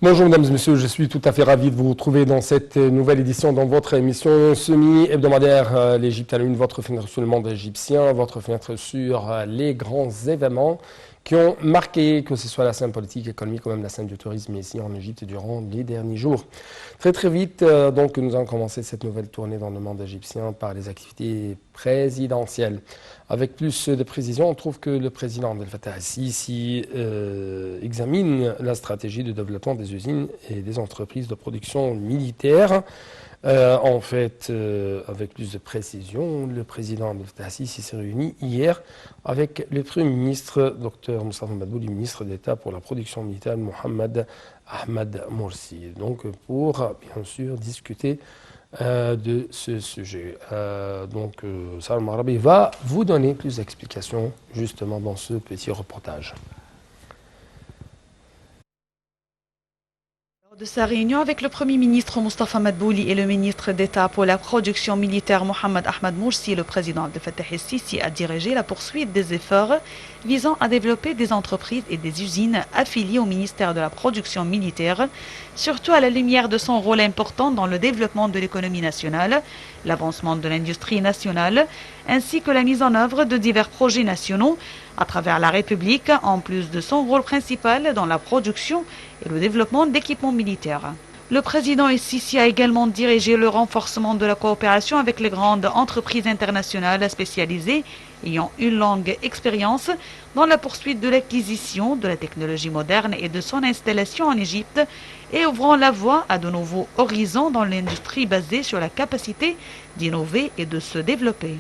Bonjour mesdames et messieurs, je suis tout à fait ravi de vous retrouver dans cette nouvelle édition dans votre émission semi-hebdomadaire l'Égypte à la une, votre fenêtre sur le monde égyptien, votre fenêtre sur les grands événements qui ont marqué, que ce soit la scène politique, économique ou même la scène du tourisme ici en Égypte durant les derniers jours. Très vite, donc nous allons commencer cette nouvelle tournée dans le monde égyptien par les activités présidentielles. Avec plus de précision, on trouve que le président Abdel Fattah el-Sisi examine la stratégie de développement des usines et des entreprises de production militaire. Avec plus de précision, le président Abdel Fattah el-Sisi s'est réuni hier avec le Premier ministre, Dr Moustapha Madbouli, ministre d'État pour la production militaire, Mohamed Ahmed Morsi. Donc pour bien sûr discuter de ce sujet. Salam Marabi va vous donner plus d'explications justement dans ce petit reportage. Lors de sa réunion avec le Premier ministre Moustapha Madbouli et le ministre d'État pour la production militaire Mohamed Ahmed Morsi, le président Abdel Fattah el-Sisi a dirigé la poursuite des efforts visant à développer des entreprises et des usines affiliées au ministère de la production militaire, surtout à la lumière de son rôle important dans le développement de l'économie nationale, l'avancement de l'industrie nationale, ainsi que la mise en œuvre de divers projets nationaux à travers la République, en plus de son rôle principal dans la production et le développement d'équipements militaires. Le président el-Sisi a également dirigé le renforcement de la coopération avec les grandes entreprises internationales spécialisées ayant une longue expérience dans la poursuite de l'acquisition de la technologie moderne et de son installation en Égypte et ouvrant la voie à de nouveaux horizons dans l'industrie basée sur la capacité d'innover et de se développer.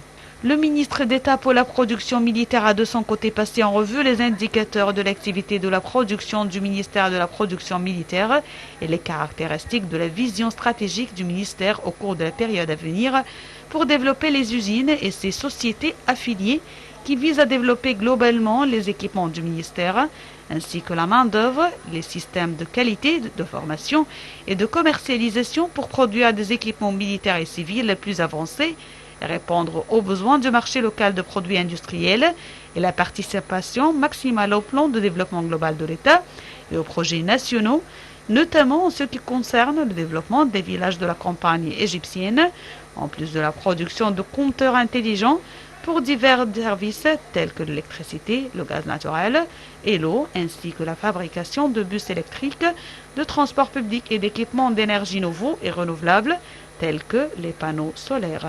Le ministre d'État pour la production militaire a de son côté passé en revue les indicateurs de l'activité de la production du ministère de la production militaire et les caractéristiques de la vision stratégique du ministère au cours de la période à venir pour développer les usines et ses sociétés affiliées qui visent à développer globalement les équipements du ministère, ainsi que la main-d'œuvre, les systèmes de qualité, de formation et de commercialisation pour produire des équipements militaires et civils plus avancés, répondre aux besoins du marché local de produits industriels et la participation maximale au plan de développement global de l'État et aux projets nationaux, notamment en ce qui concerne le développement des villages de la campagne égyptienne, en plus de la production de compteurs intelligents pour divers services tels que l'électricité, le gaz naturel et l'eau, ainsi que la fabrication de bus électriques, de transport public et d'équipements d'énergie nouveaux et renouvelables tels que les panneaux solaires.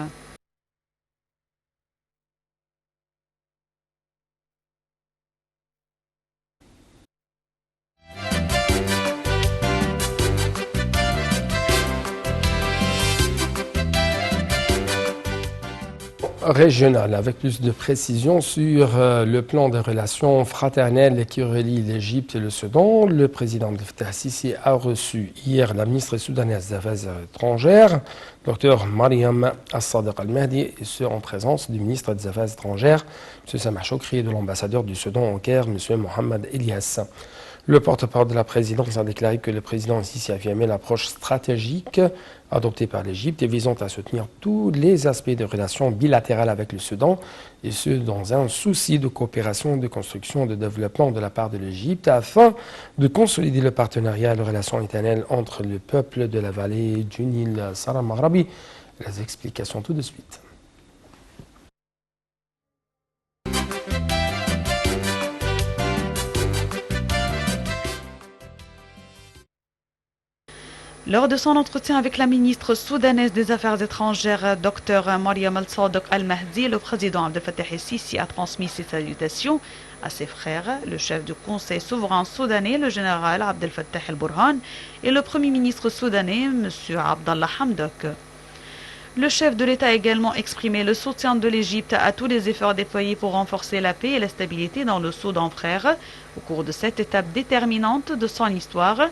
Régional, avec plus de précision sur le plan de relations fraternelles qui relie l'Égypte et le Soudan. Le président Abdel Fattah el-Sisi a reçu hier la ministre soudanaise des Affaires étrangères, Dr Mariam As-Sadiq Al-Mahdi, et ce en présence du ministre des Affaires étrangères, M. Samah Choukri, et de l'ambassadeur du Soudan au Caire, M. Mohamed Elias. Le porte-parole de la présidence a déclaré que le président el-Sisi a affirmé l'approche stratégique adoptée par l'Égypte et visant à soutenir tous les aspects de relations bilatérales avec le Soudan, et ce dans un souci de coopération, de construction et de développement de la part de l'Égypte afin de consolider le partenariat et les relations éternelles entre le peuple de la vallée du Nil. Salam Marabi, les explications tout de suite. Lors de son entretien avec la ministre soudanaise des Affaires étrangères, Dr Mariam Al-Sadiq Al-Mahdi, le président Abdel Fattah el-Sisi a transmis ses salutations à ses frères, le chef du Conseil souverain soudanais, le général Abdel Fattah el-Burhan, et le premier ministre soudanais, M. Abdallah Hamdok. Le chef de l'État a également exprimé le soutien de l'Égypte à tous les efforts déployés pour renforcer la paix et la stabilité dans le Soudan frère au cours de cette étape déterminante de son histoire,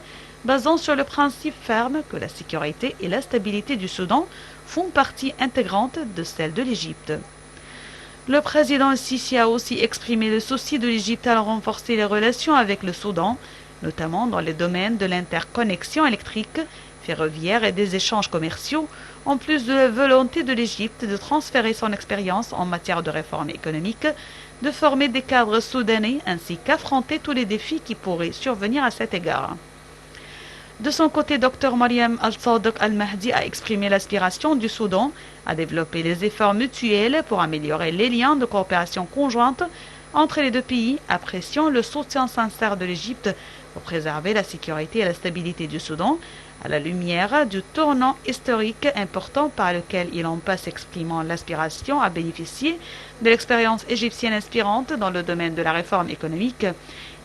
basant sur le principe ferme que la sécurité et la stabilité du Soudan font partie intégrante de celle de l'Égypte. Le président el-Sisi a aussi exprimé le souci de l'Égypte à renforcer les relations avec le Soudan, notamment dans les domaines de l'interconnexion électrique, ferroviaire et des échanges commerciaux, en plus de la volonté de l'Égypte de transférer son expérience en matière de réforme économique, de former des cadres soudanais ainsi qu'affronter tous les défis qui pourraient survenir à cet égard. De son côté, Dr Mariam Al-Sadiq Al-Mahdi a exprimé l'aspiration du Soudan à développer des efforts mutuels pour améliorer les liens de coopération conjointe entre les deux pays, appréciant le soutien sincère de l'Égypte pour préserver la sécurité et la stabilité du Soudan, à la lumière du tournant historique important par lequel il en passe, exprimant l'aspiration à bénéficier de l'expérience égyptienne inspirante dans le domaine de la réforme économique,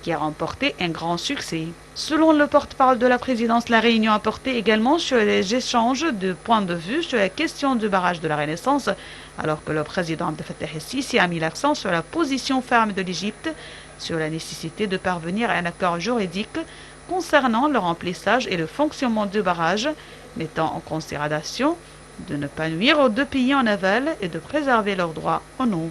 qui a remporté un grand succès. Selon le porte-parole de la présidence, la réunion a porté également sur les échanges de points de vue sur la question du barrage de la Renaissance, alors que le président Abdel Fattah el-Sisi a mis l'accent sur la position ferme de l'Égypte, sur la nécessité de parvenir à un accord juridique concernant le remplissage et le fonctionnement du barrage, mettant en considération de ne pas nuire aux deux pays en aval et de préserver leurs droits en eau.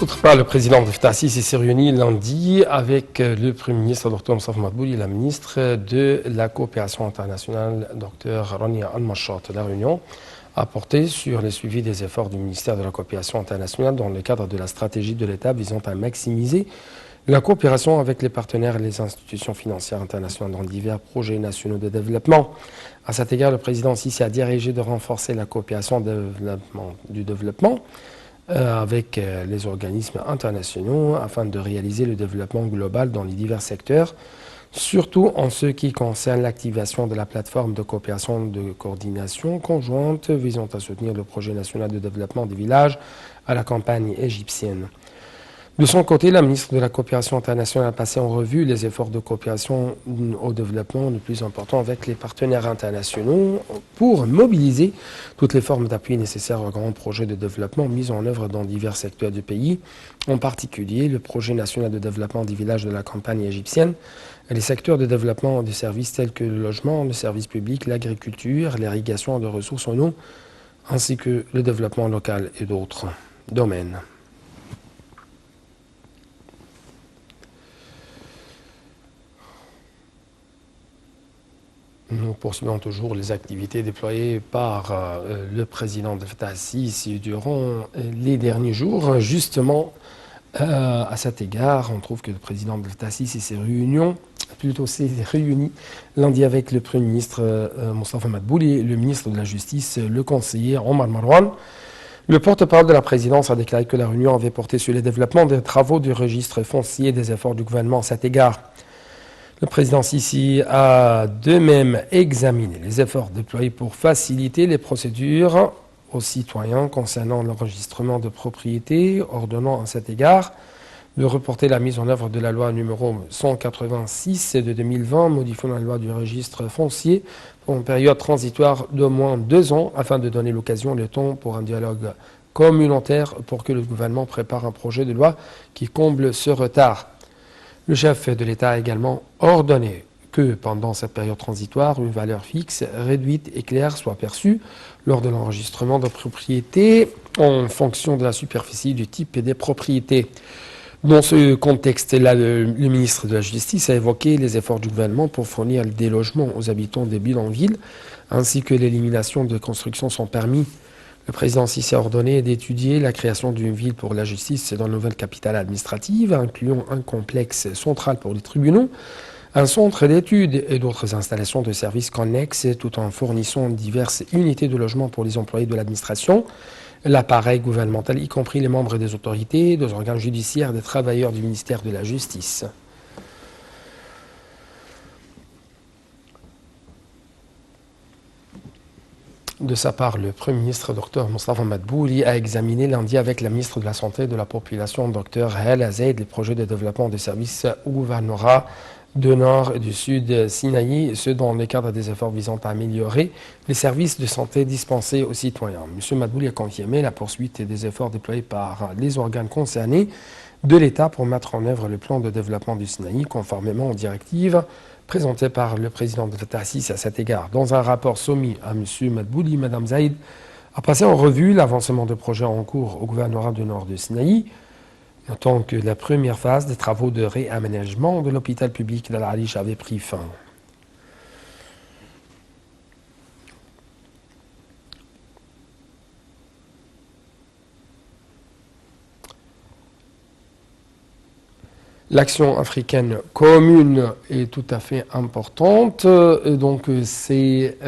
D'autre part, le président Abdel Fattah el-Sisi s'est réuni lundi avec le Premier ministre Dr Moustapha Madbouli et la ministre de la coopération internationale Dr Rania Al-Mashrat. La réunion a porté sur le suivi des efforts du ministère de la coopération internationale dans le cadre de la stratégie de l'État visant à maximiser la coopération avec les partenaires et les institutions financières internationales dans divers projets nationaux de développement. À cet égard, le président Sisi a dirigé de renforcer la coopération du développement avec les organismes internationaux afin de réaliser le développement global dans les divers secteurs, surtout en ce qui concerne l'activation de la plateforme de coopération de coordination conjointe visant à soutenir le projet national de développement des villages à la campagne égyptienne. De son côté, la ministre de la Coopération internationale a passé en revue les efforts de coopération au développement les plus importants avec les partenaires internationaux pour mobiliser toutes les formes d'appui nécessaires aux grands projets de développement mis en œuvre dans divers secteurs du pays, en particulier le projet national de développement des villages de la campagne égyptienne, et les secteurs de développement des services tels que le logement, le service public, l'agriculture, l'irrigation de ressources en eau, ainsi que le développement local et d'autres domaines. Nous poursuivons toujours les activités déployées par le président Abdel Fattah el-Sisi durant les derniers jours. Justement, à cet égard, on trouve que le président Abdel Fattah el-Sisi s'est réuni lundi avec le Premier ministre Moustapha Madbouli, le ministre de la Justice, le conseiller Omar Marwan. Le porte-parole de la présidence a déclaré que la réunion avait porté sur le développement des travaux du registre foncier et des efforts du gouvernement à cet égard. Le président Sisi a de même examiné les efforts déployés pour faciliter les procédures aux citoyens concernant l'enregistrement de propriété, ordonnant à cet égard de reporter la mise en œuvre de la loi numéro 186 de 2020, modifiant la loi du registre foncier pour une période transitoire d'au moins 2 ans afin de donner l'occasion, le temps pour un dialogue communautaire pour que le gouvernement prépare un projet de loi qui comble ce retard. Le chef de l'État a également ordonné que pendant cette période transitoire, une valeur fixe, réduite et claire soit perçue lors de l'enregistrement de propriété en fonction de la superficie, du type et des propriétés. Dans ce contexte-là, le ministre de la Justice a évoqué les efforts du gouvernement pour fournir des logements aux habitants des bidonvilles, ainsi que l'élimination de constructions sans permis. Le président Sisi a ordonné d'étudier la création d'une ville pour la justice dans la nouvelle capitale administrative, incluant un complexe central pour les tribunaux, un centre d'études et d'autres installations de services connexes, tout en fournissant diverses unités de logement pour les employés de l'administration, l'appareil gouvernemental, y compris les membres des autorités, des organes judiciaires, des travailleurs du ministère de la Justice. De sa part, le Premier ministre Dr Moustapha Madbouli a examiné lundi avec la ministre de la Santé et de la Population Dr Hala Zaid les projets de développement des services au gouvernorat du Nord et du Sud Sinaï, ce dans le cadre des efforts visant à améliorer les services de santé dispensés aux citoyens. M. Madbouli a confirmé la poursuite des efforts déployés par les organes concernés de l'État pour mettre en œuvre le plan de développement du Sinaï conformément aux directives présenté par le président de Fattah el-Sisi à cet égard. Dans un rapport soumis à M. Madbouli, Mme Zaid a passé en revue l'avancement de projets en cours au gouvernorat du Nord de Sinaï, notant que la première phase des travaux de réaménagement de l'hôpital public d'Al Arish avait pris fin. L'action africaine commune est tout à fait importante. Donc, c'est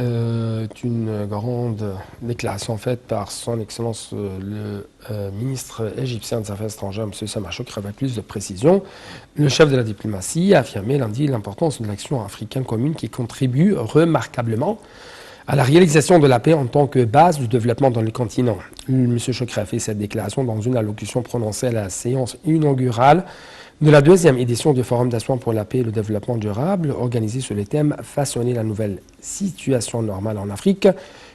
une grande déclaration faite par son Excellence le ministre égyptien des Affaires étrangères, M. Samar Choukri, avec plus de précision. Le chef de la diplomatie a affirmé lundi l'importance de l'action africaine commune qui contribue remarquablement à la réalisation de la paix en tant que base du développement dans le continent. M. Choukri a fait cette déclaration dans une allocution prononcée à la séance inaugurale de la deuxième édition du Forum d'Assouan pour la paix et le développement durable, organisé sur le thème « Façonner la nouvelle situation normale en Afrique,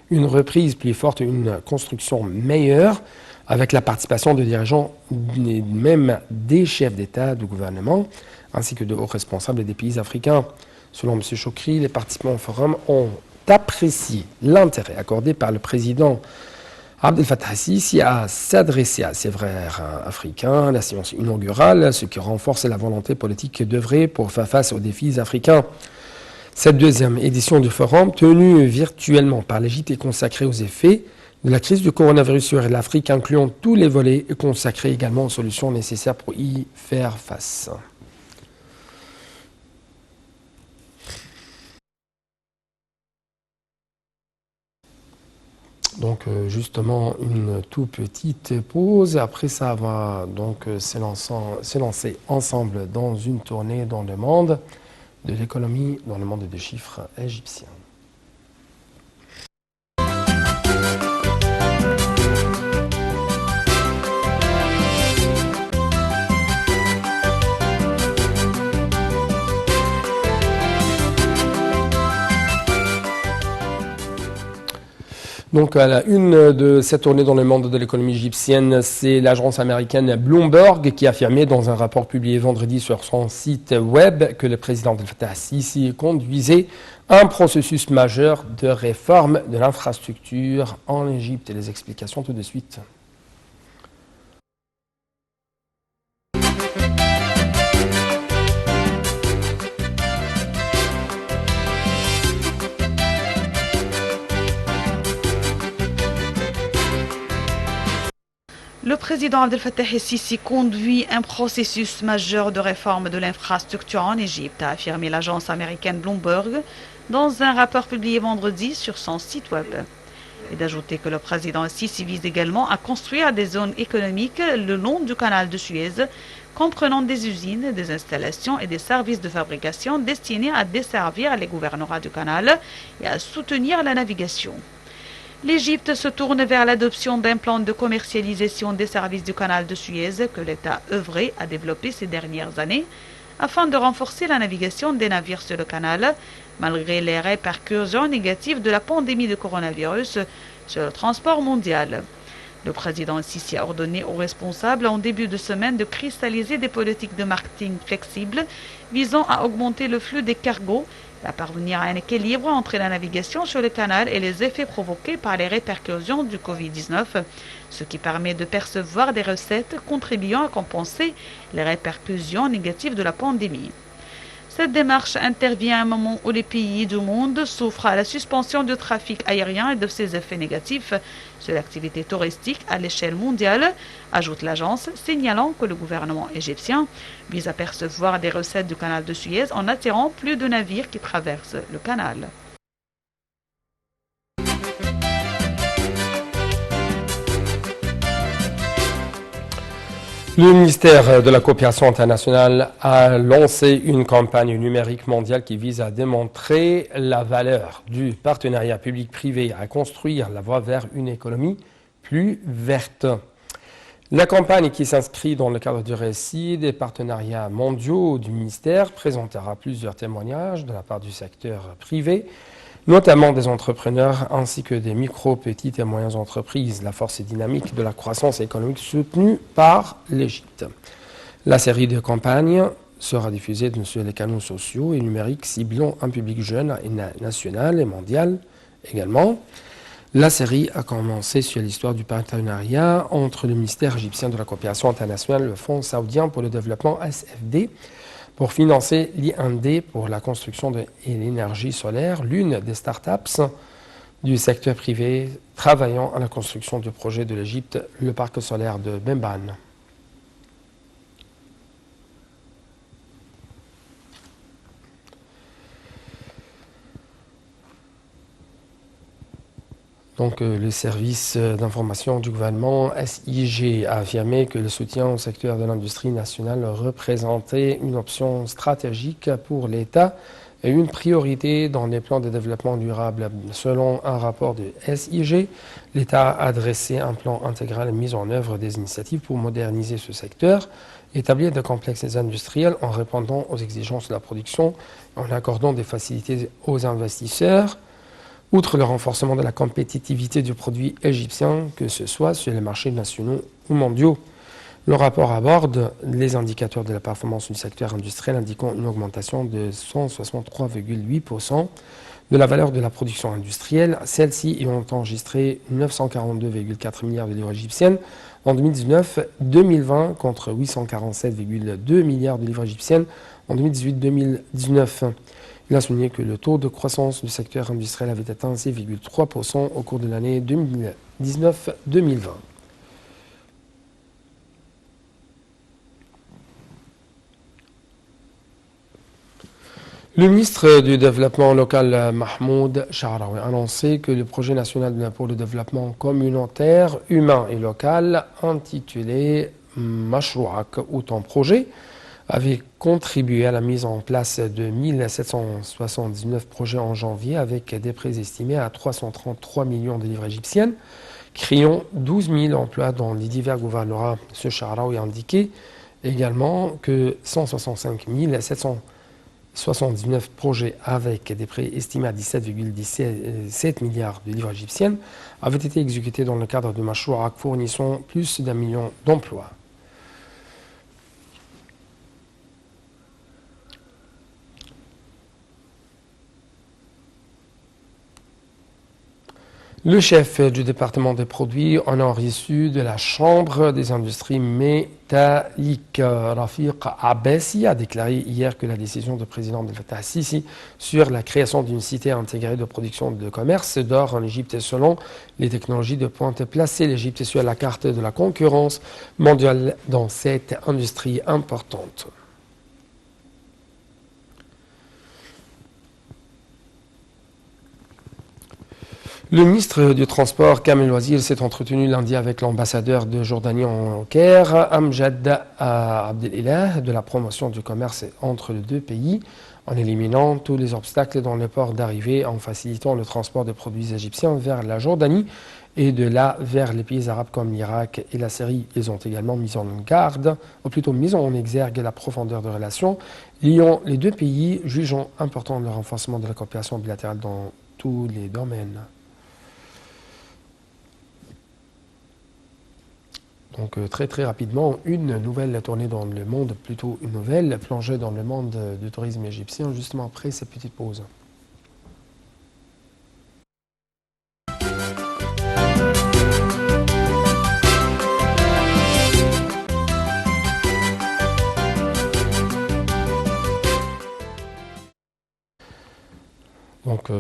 une reprise plus forte et une construction meilleure », avec la participation de dirigeants, même des chefs d'État, du gouvernement, ainsi que de hauts responsables des pays africains. Selon M. Choukri, les participants au forum ont apprécié l'intérêt accordé par le président Abdel Fattah al-Sisi à s'adresser à ses frères africains à la séance inaugurale, ce qui renforce la volonté politique d'œuvrer pour faire face aux défis africains. Cette deuxième édition du forum, tenue virtuellement par l'Égypte, est consacrée aux effets de la crise du coronavirus sur l'Afrique, incluant tous les volets, et consacrée également aux solutions nécessaires pour y faire face. Donc justement une toute petite pause. Après ça, on va donc s'élancer ensemble dans une tournée dans le monde de l'économie, dans le monde des chiffres égyptiens. Donc à la une de cette tournée dans le monde de l'économie égyptienne, c'est l'agence américaine Bloomberg qui a affirmé dans un rapport publié vendredi sur son site web que le président Abdel Fattah al-Sisi conduisait un processus majeur de réforme de l'infrastructure en Égypte. Et les explications tout de suite. Le président Abdel Fattah el-Sisi conduit un processus majeur de réforme de l'infrastructure en Égypte, a affirmé l'agence américaine Bloomberg dans un rapport publié vendredi sur son site web. Et d'ajouter que le président el-Sisi vise également à construire des zones économiques le long du canal de Suez, comprenant des usines, des installations et des services de fabrication destinés à desservir les gouvernorats du canal et à soutenir la navigation. L'Égypte se tourne vers l'adoption d'un plan de commercialisation des services du canal de Suez que l'État a œuvré à développer ces dernières années afin de renforcer la navigation des navires sur le canal, malgré les répercussions négatives de la pandémie de coronavirus sur le transport mondial. Le président Sisi a ordonné aux responsables en début de semaine de cristalliser des politiques de marketing flexibles visant à augmenter le flux des cargos et à parvenir à un équilibre entre la navigation sur le canal et les effets provoqués par les répercussions du Covid-19, ce qui permet de percevoir des recettes contribuant à compenser les répercussions négatives de la pandémie. Cette démarche intervient à un moment où les pays du monde souffrent à la suspension du trafic aérien et de ses effets négatifs sur l'activité touristique à l'échelle mondiale, ajoute l'agence, signalant que le gouvernement égyptien vise à percevoir des recettes du canal de Suez en attirant plus de navires qui traversent le canal. Le ministère de la Coopération internationale a lancé une campagne numérique mondiale qui vise à démontrer la valeur du partenariat public-privé à construire la voie vers une économie plus verte. La campagne, qui s'inscrit dans le cadre du récit des partenariats mondiaux du ministère, présentera plusieurs témoignages de la part du secteur privé, notamment des entrepreneurs ainsi que des micro, petites et moyennes entreprises, la force dynamique de la croissance économique soutenue par l'Égypte. La série de campagnes sera diffusée sur les canaux sociaux et numériques ciblant un public jeune et national et mondial également. La série a commencé sur l'histoire du partenariat entre le ministère égyptien de la coopération internationale et le Fonds saoudien pour le développement SFD, pour financer l'IND pour la construction et l'énergie solaire, l'une des startups du secteur privé travaillant à la construction du projet de l'Égypte, le parc solaire de Bemban. Donc, le service d'information du gouvernement SIG a affirmé que le soutien au secteur de l'industrie nationale représentait une option stratégique pour l'État et une priorité dans les plans de développement durable. Selon un rapport de SIG, l'État a dressé un plan intégral de mise en œuvre des initiatives pour moderniser ce secteur, établir de complexes industriels en répondant aux exigences de la production, en accordant des facilités aux investisseurs. Outre le renforcement de la compétitivité du produit égyptien, que ce soit sur les marchés nationaux ou mondiaux, le rapport aborde les indicateurs de la performance du secteur industriel indiquant une augmentation de 163,8% de la valeur de la production industrielle, celle-ci ayant enregistré 942,4 milliards de livres égyptiennes en 2019-2020 contre 847,2 milliards de livres égyptiennes en 2018-2019. Il a souligné que le taux de croissance du secteur industriel avait atteint 6,3% au cours de l'année 2019-2020. Le ministre du Développement local, Mahmoud Sha'rawi, a annoncé que le projet national pour le développement communautaire, humain et local, intitulé Mashrouak ou ton projet, avait contribué à la mise en place de 1779 projets en janvier avec des prix estimés à 333 millions de livres égyptiennes, créant 12 000 emplois dans les divers gouvernorats. Ce Sha'rawi a indiqué également que 165 779 projets avec des prix estimés à 17,17 milliards de livres égyptiennes avaient été exécutés dans le cadre de Mashrouak, fournissant plus d'1 million d'emplois. Le chef du département des produits en a reçu de la Chambre des industries métalliques. Rafiq Abbasi a déclaré hier que la décision du président Abdel Fattah al-Sisi sur la création d'une cité intégrée de production de commerce d'or en Égypte selon les technologies de pointe plaçait l'Égypte sur la carte de la concurrence mondiale dans cette industrie importante. Le ministre du Transport, Kamel Ouazir, s'est entretenu lundi avec l'ambassadeur de Jordanie en Caire, Amjad Abdelilah, de la promotion du commerce entre les deux pays, en éliminant tous les obstacles dans le port d'arrivée, en facilitant le transport de produits égyptiens vers la Jordanie et de là vers les pays arabes comme l'Irak et la Syrie. Ils ont également mis en garde, ou plutôt mis en exergue la profondeur de relations liant les deux pays, jugeant important le renforcement de la coopération bilatérale dans tous les domaines. Donc très rapidement, une nouvelle tournée dans le monde, plutôt une nouvelle plongée dans le monde du tourisme égyptien, justement après cette petite pause. Donc,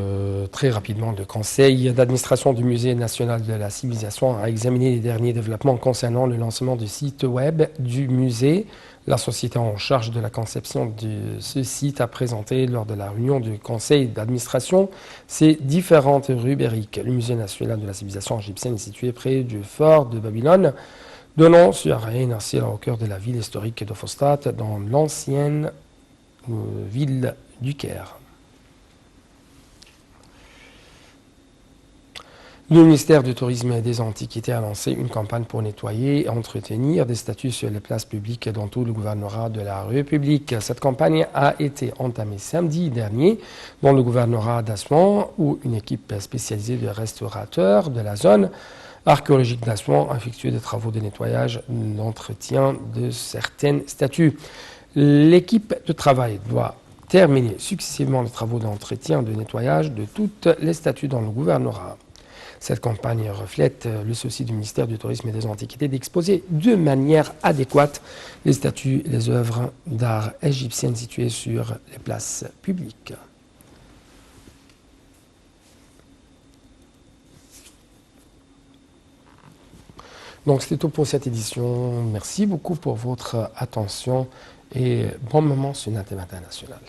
très rapidement, le conseil d'administration du Musée national de la civilisation a examiné les derniers développements concernant le lancement du site web du musée. La société en charge de la conception de ce site a présenté lors de la réunion du conseil d'administration ses différentes rubriques. Le Musée national de la civilisation égyptienne est situé près du fort de Babylone, donnant sur Ain au cœur de la ville historique de Fostat, dans l'ancienne ville du Caire. Le ministère du Tourisme et des Antiquités a lancé une campagne pour nettoyer et entretenir des statues sur les places publiques dans tout le gouvernorat de la République. Cette campagne a été entamée samedi dernier dans le gouvernorat d'Assouan où une équipe spécialisée de restaurateurs de la zone archéologique d'Assouan a effectué des travaux de nettoyage et d'entretien de certaines statues. L'équipe de travail doit terminer successivement les travaux d'entretien et de nettoyage de toutes les statues dans le gouvernorat. Cette campagne reflète le souci du ministère du Tourisme et des Antiquités d'exposer de manière adéquate les statues et les œuvres d'art égyptiennes situées sur les places publiques. Donc c'était tout pour cette édition. Merci beaucoup pour votre attention et bon moment sur Natem International.